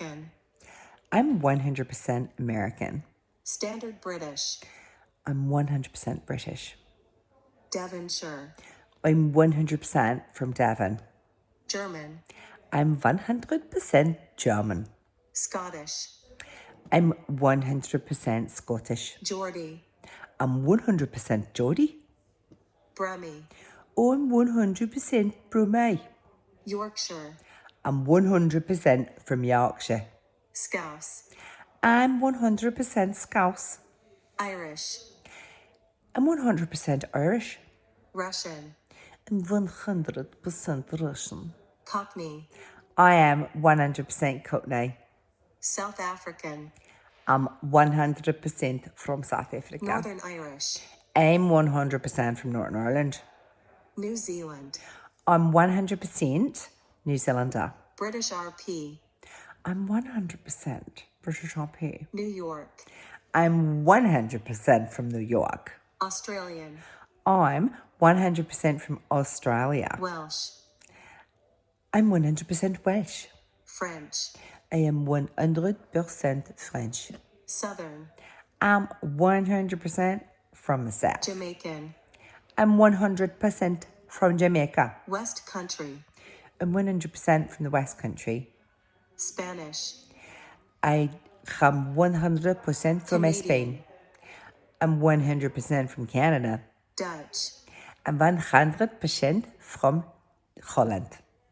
American. I'm 100% American. Standard British. I'm 100% British. Devonshire. I'm 100% from Devon. German. I'm 100% German. Scottish. I'm 100% Scottish. Geordie. I'm 100% Geordie. Brummie. I'm 100% Brummie. Yorkshire. I'm 100% from Yorkshire. Scouse. I'm 100% Scouse. Irish. I'm 100% Irish. Russian. I'm 100% Russian. Cockney. I am 100% Cockney. South African. I'm 100% from South Africa. Northern Irish. I'm 100% from Northern Ireland. New Zealand. I'm 100% New Zealander. British RP. I'm 100% British RP. New York. I'm 100% from New York. Australian. I'm 100% from Australia. Welsh. I'm 100% Welsh. French. I am 100% French. Southern. I'm 100% from the South. Jamaican. I'm 100% from Jamaica. West Country. I'm 100% from the West Country. Spanish. I am 100% from Canadian. Spain. I'm 100% from Canada. Dutch. I'm 100% from Holland.